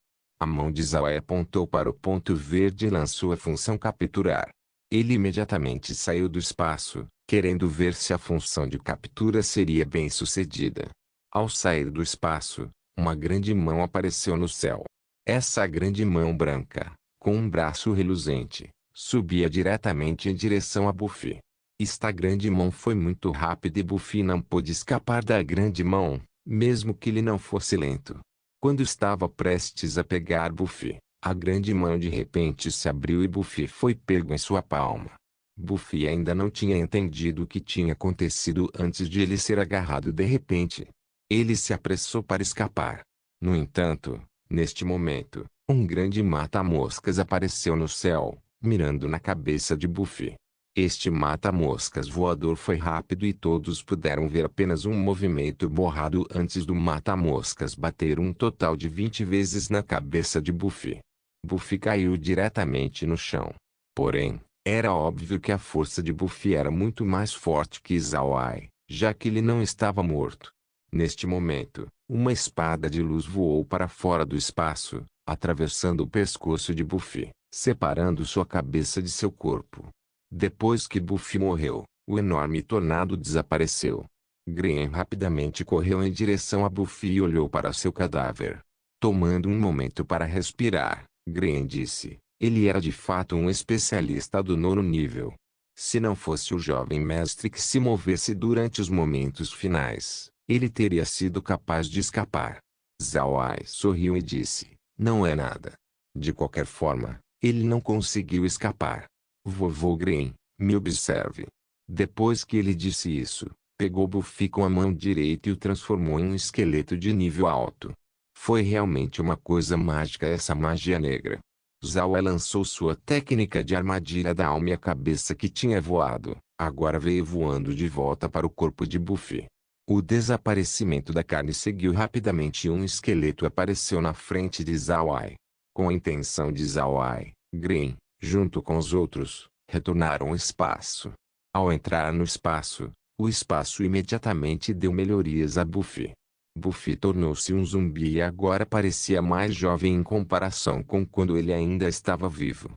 A mão de Zhao-ai apontou para o ponto verde e lançou a função capturar. Ele imediatamente saiu do espaço, querendo ver se a função de captura seria bem sucedida. Ao sair do espaço, uma grande mão apareceu no céu. Essa grande mão branca, com um braço reluzente, subia diretamente em direção a Buffy. Esta grande mão foi muito rápida e Buffy não pôde escapar da grande mão, mesmo que ele não fosse lento. Quando estava prestes a pegar Buffy, a grande mão de repente se abriu e Buffy foi pego em sua palma. Buffy ainda não tinha entendido o que tinha acontecido antes de ele ser agarrado de repente. Ele se apressou para escapar. No entanto, neste momento, um grande mata-moscas apareceu no céu, mirando na cabeça de Buffy. Este mata-moscas voador foi rápido e todos puderam ver apenas um movimento borrado antes do mata-moscas bater um total de 20 vezes na cabeça de Buffy. Buffy caiu diretamente no chão. Porém, era óbvio que a força de Buffy era muito mais forte que Zhao-ai, já que ele não estava morto. Neste momento, uma espada de luz voou para fora do espaço, atravessando o pescoço de Buffy, separando sua cabeça de seu corpo. Depois que Buffy morreu, o enorme tornado desapareceu. Gren rapidamente correu em direção a Buffy e olhou para seu cadáver. Tomando um momento para respirar, Gren disse, ele era de fato um especialista do 9º nível. Se não fosse o jovem mestre que se movesse durante os momentos finais, ele teria sido capaz de escapar. Zhao-ai sorriu e disse, não é nada. De qualquer forma, ele não conseguiu escapar. Vovô Gren, me observe. Depois que ele disse isso, pegou Buffy com a mão direita e o transformou em um esqueleto de nível alto. Foi realmente uma coisa mágica essa magia negra. Zhao-ai lançou sua técnica de armadilha da alma e a cabeça que tinha voado, agora veio voando de volta para o corpo de Buffy. O desaparecimento da carne seguiu rapidamente e um esqueleto apareceu na frente de Zawai. Com a intenção de Zawai, Green, junto com os outros, retornaram ao espaço. Ao entrar no espaço, o espaço imediatamente deu melhorias a Buffy. Buffy tornou-se um zumbi e agora parecia mais jovem em comparação com quando ele ainda estava vivo.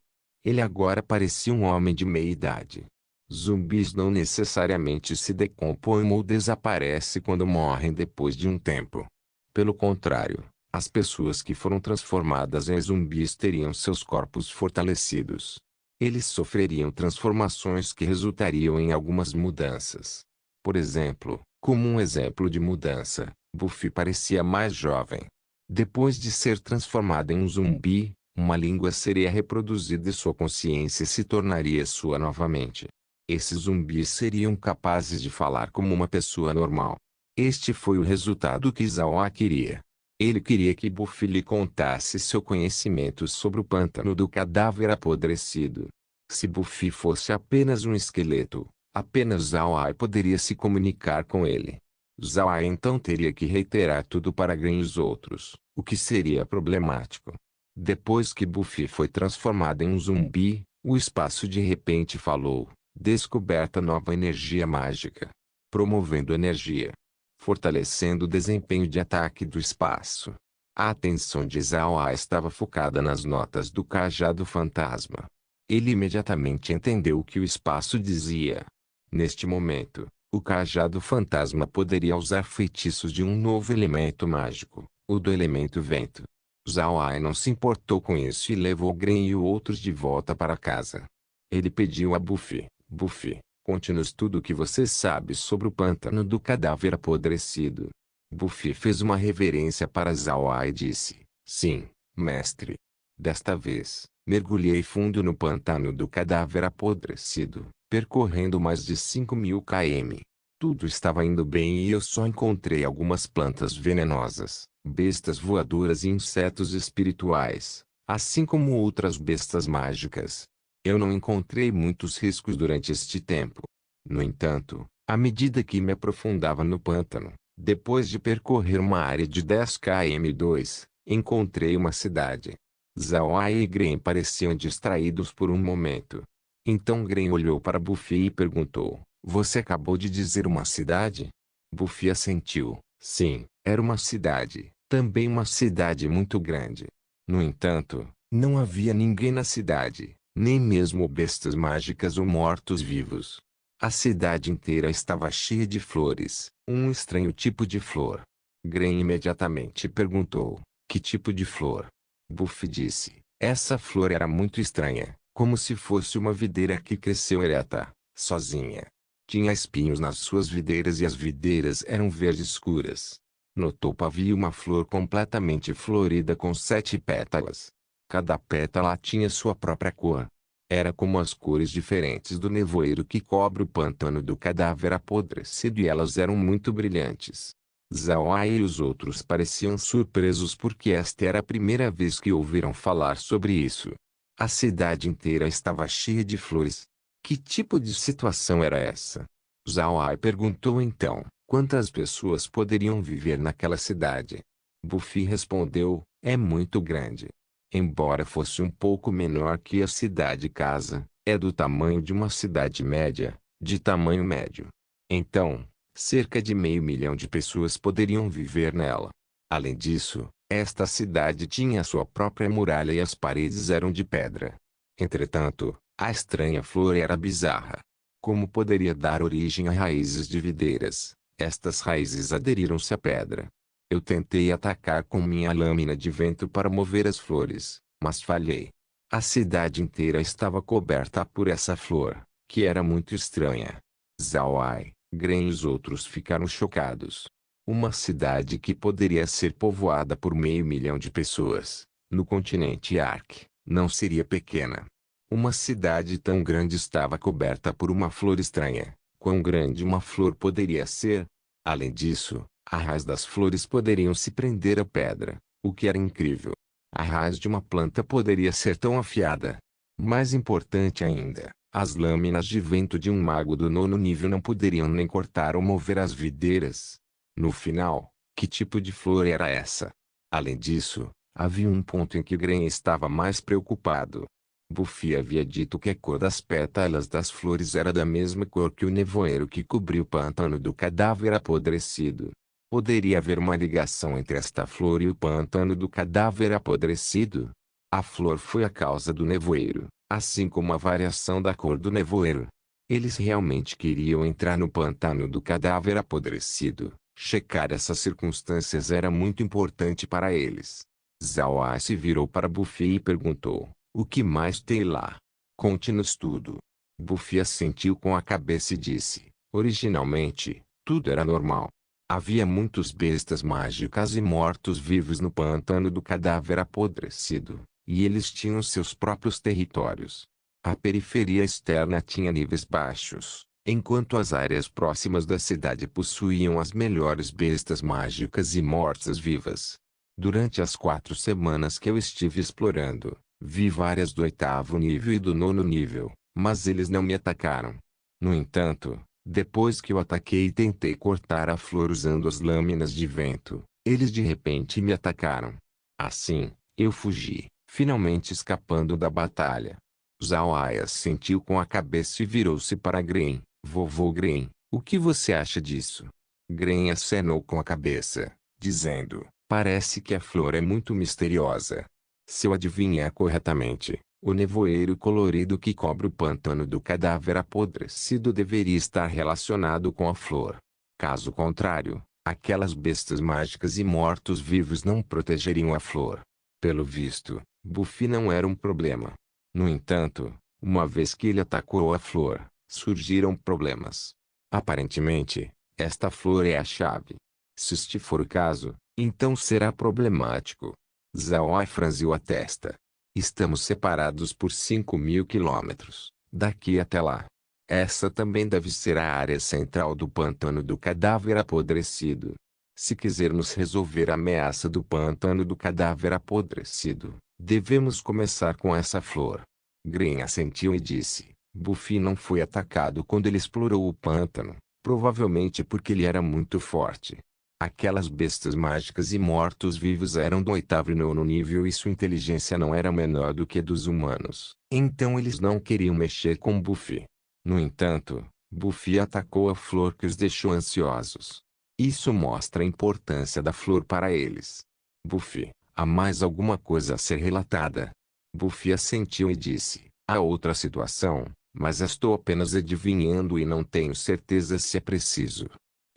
Ele agora parecia um homem de meia-idade. Zumbis não necessariamente se decompõem ou desaparecem quando morrem depois de um tempo. Pelo contrário, as pessoas que foram transformadas em zumbis teriam seus corpos fortalecidos. Eles sofreriam transformações que resultariam em algumas mudanças. Por exemplo, como um exemplo de mudança, Buffy parecia mais jovem. Depois de ser transformada em um zumbi, uma língua seria reproduzida e sua consciência se tornaria sua novamente. Esses zumbis seriam capazes de falar como uma pessoa normal. Este foi o resultado que Zawa queria. Ele queria que Buffy lhe contasse seu conhecimento sobre o pântano do cadáver apodrecido. Se Buffy fosse apenas um esqueleto, apenas Zawa poderia se comunicar com ele. Zawa então teria que reiterar tudo para Green e os outros, o que seria problemático. Depois que Buffy foi transformada em um zumbi, o espaço de repente falou: descoberta nova energia mágica. Promovendo energia. Fortalecendo o desempenho de ataque do espaço. A atenção de Zawa estava focada nas notas do cajado fantasma. Ele imediatamente entendeu o que o espaço dizia. Neste momento, o cajado fantasma poderia usar feitiços de um novo elemento mágico, o do elemento vento. Zawa não se importou com isso e levou Green e outros de volta para casa. Ele pediu a Buffy: Buffy, conte-nos tudo o que você sabe sobre o pântano do cadáver apodrecido. Buffy fez uma reverência para Zawa e disse: sim, mestre. Desta vez, mergulhei fundo no pântano do cadáver apodrecido, percorrendo mais de 5.000 km. Tudo estava indo bem e eu só encontrei algumas plantas venenosas, bestas voadoras e insetos espirituais, assim como outras bestas mágicas. Eu não encontrei muitos riscos durante este tempo. No entanto, à medida que me aprofundava no pântano, depois de percorrer uma área de 10 km, encontrei uma cidade. Zawa e Green pareciam distraídos por um momento. Então Green olhou para Buffy e perguntou: você acabou de dizer uma cidade? Buffy assentiu: sim, era uma cidade, também uma cidade muito grande. No entanto, não havia ninguém na cidade, nem mesmo bestas mágicas ou mortos-vivos. A cidade inteira estava cheia de flores, um estranho tipo de flor. Green imediatamente perguntou: que tipo de flor? Buffy disse: essa flor era muito estranha, como se fosse uma videira que cresceu ereta, sozinha. Tinha espinhos nas suas videiras e as videiras eram verdes escuras. No topo havia uma flor completamente florida com 7 pétalas. Cada pétala tinha sua própria cor. Era como as cores diferentes do nevoeiro que cobre o pântano do cadáver apodrecido e elas eram muito brilhantes. Zawa e os outros pareciam surpresos porque esta era a primeira vez que ouviram falar sobre isso. A cidade inteira estava cheia de flores. Que tipo de situação era essa? Zawa perguntou então: quantas pessoas poderiam viver naquela cidade? Buffy respondeu: é muito grande. Embora fosse um pouco menor que a cidade-casa, é do tamanho de uma cidade média, de tamanho médio. Então, cerca de 500.000 de pessoas poderiam viver nela. Além disso, esta cidade tinha sua própria muralha e as paredes eram de pedra. Entretanto, a estranha flor era bizarra. Como poderia dar origem a raízes de videiras? Estas raízes aderiram-se à pedra. Eu tentei atacar com minha lâmina de vento para mover as flores, mas falhei. A cidade inteira estava coberta por essa flor, que era muito estranha. Zawai, Green e os outros ficaram chocados. Uma cidade que poderia ser povoada por 500.000 de pessoas, no continente Ark, não seria pequena. Uma cidade tão grande estava coberta por uma flor estranha. Quão grande uma flor poderia ser? Além disso, a raiz das flores poderiam se prender à pedra, o que era incrível. A raiz de uma planta poderia ser tão afiada. Mais importante ainda, As lâminas de vento de um mago do 9º nível não poderiam nem cortar ou mover as videiras. No final, que tipo de flor era essa? Além disso, havia um ponto em que Gren estava mais preocupado. Buffy havia dito que a cor das pétalas das flores era da mesma cor que o nevoeiro que cobriu o pântano do cadáver apodrecido. Poderia haver uma ligação entre esta flor e o pântano do cadáver apodrecido? A flor foi a causa do nevoeiro, assim como a variação da cor do nevoeiro. Eles realmente queriam entrar no pântano do cadáver apodrecido. Checar essas circunstâncias era muito importante para eles. Zaoai se virou para Buffy e perguntou: o que mais tem lá? Conte-nos tudo. Buffy assentiu com a cabeça e disse: originalmente, tudo era normal. Havia muitos bestas mágicas e mortos-vivos no pântano do cadáver apodrecido, e eles tinham seus próprios territórios. A periferia externa tinha níveis baixos, enquanto as áreas próximas da cidade possuíam as melhores bestas mágicas e mortas-vivas. Durante as 4 semanas que eu estive explorando, vi várias do 8º nível e do 9º nível, mas eles não me atacaram. No entanto, depois que eu ataquei e tentei cortar a flor usando as lâminas de vento, eles de repente me atacaram. Assim, eu fugi, finalmente escapando da batalha. Zaoai assentiu com a cabeça e virou-se para Gren. Vovô Gren, o que você acha disso? Gren acenou com a cabeça, dizendo: parece que a flor é muito misteriosa. Se eu adivinhar corretamente, o nevoeiro colorido que cobre o pântano do cadáver apodrecido deveria estar relacionado com a flor. Caso contrário, aquelas bestas mágicas e mortos-vivos não protegeriam a flor. Pelo visto, Buffy não era um problema. No entanto, uma vez que ele atacou a flor, surgiram problemas. Aparentemente, esta flor é a chave. Se este for o caso, então será problemático. Zaoai franziu a testa. Estamos separados por 5.000 quilômetros, daqui até lá. Essa também deve ser a área central do pântano do cadáver apodrecido. Se quisermos resolver a ameaça do pântano do cadáver apodrecido, devemos começar com essa flor. Gren assentiu e disse: Buffy não foi atacado quando ele explorou o pântano, provavelmente porque ele era muito forte. Aquelas bestas mágicas e mortos-vivos eram do 8º e 9º nível e sua inteligência não era menor do que a dos humanos. Então eles não queriam mexer com Buffy. No entanto, Buffy atacou a flor que os deixou ansiosos. Isso mostra a importância da flor para eles. Buffy, há mais alguma coisa a ser relatada? Buffy assentiu e disse: há outra situação, mas estou apenas adivinhando e não tenho certeza se é preciso.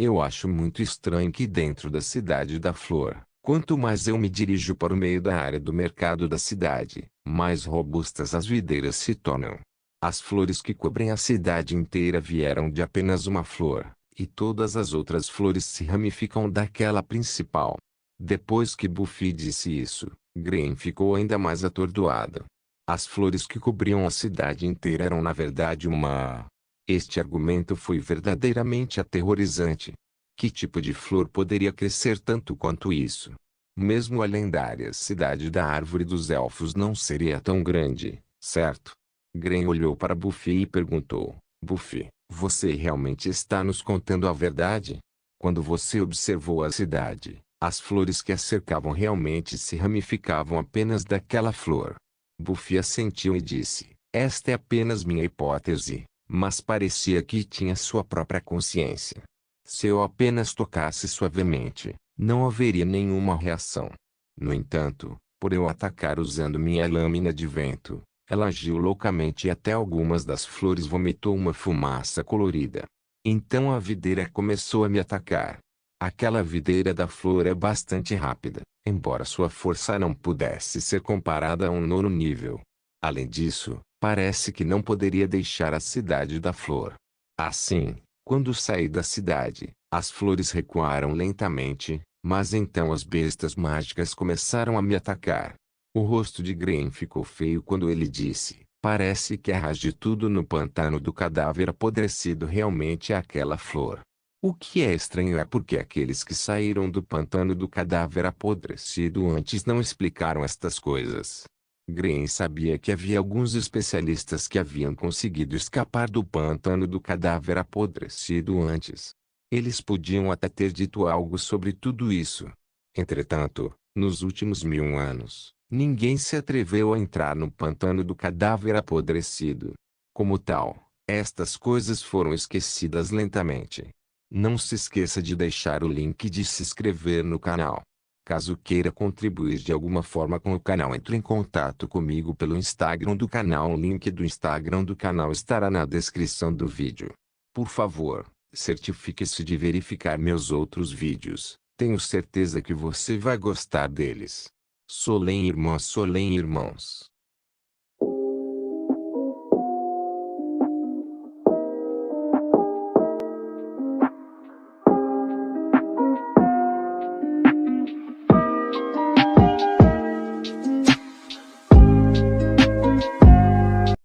Eu acho muito estranho que dentro da Cidade da Flor, quanto mais eu me dirijo para o meio da área do mercado da cidade, mais robustas as videiras se tornam. As flores que cobrem a cidade inteira vieram de apenas uma flor, e todas as outras flores se ramificam daquela principal. Depois que Buffy disse isso, Gren ficou ainda mais atordoado. As flores que cobriam a cidade inteira eram na verdade uma... Este argumento foi verdadeiramente aterrorizante. Que tipo de flor poderia crescer tanto quanto isso? Mesmo a lendária cidade da Árvore dos Elfos não seria tão grande, certo? Gren olhou para Buffy e perguntou: Buffy, você realmente está nos contando a verdade? Quando você observou a cidade, as flores que a cercavam realmente se ramificavam apenas daquela flor? Buffy assentiu e disse: esta é apenas minha hipótese. Mas parecia que tinha sua própria consciência. Se eu apenas tocasse suavemente, não haveria nenhuma reação. No entanto, por eu atacar usando minha lâmina de vento, ela agiu loucamente e até algumas das flores vomitou uma fumaça colorida. Então a videira começou a me atacar. Aquela videira da flor é bastante rápida, embora sua força não pudesse ser comparada a um 9º nível. Além disso, parece que não poderia deixar a Cidade da Flor. Assim, quando saí da cidade, as flores recuaram lentamente, mas então as bestas mágicas começaram a me atacar. O rosto de Gren ficou feio quando ele disse: parece que a raiz de tudo no pântano do cadáver apodrecido realmente é aquela flor. O que é estranho é porque aqueles que saíram do pântano do cadáver apodrecido antes não explicaram estas coisas. Green sabia que havia alguns especialistas que haviam conseguido escapar do pântano do cadáver apodrecido antes. Eles podiam até ter dito algo sobre tudo isso. Entretanto, nos últimos 1000 anos, ninguém se atreveu a entrar no pântano do cadáver apodrecido. Como tal, estas coisas foram esquecidas lentamente. Não se esqueça de deixar o link e de se inscrever no canal. Caso queira contribuir de alguma forma com o canal, entre em contato comigo pelo Instagram do canal. O link do Instagram do canal estará na descrição do vídeo. Por favor, certifique-se de verificar meus outros vídeos. Tenho certeza que você vai gostar deles. Solem irmãs, Solem irmãos.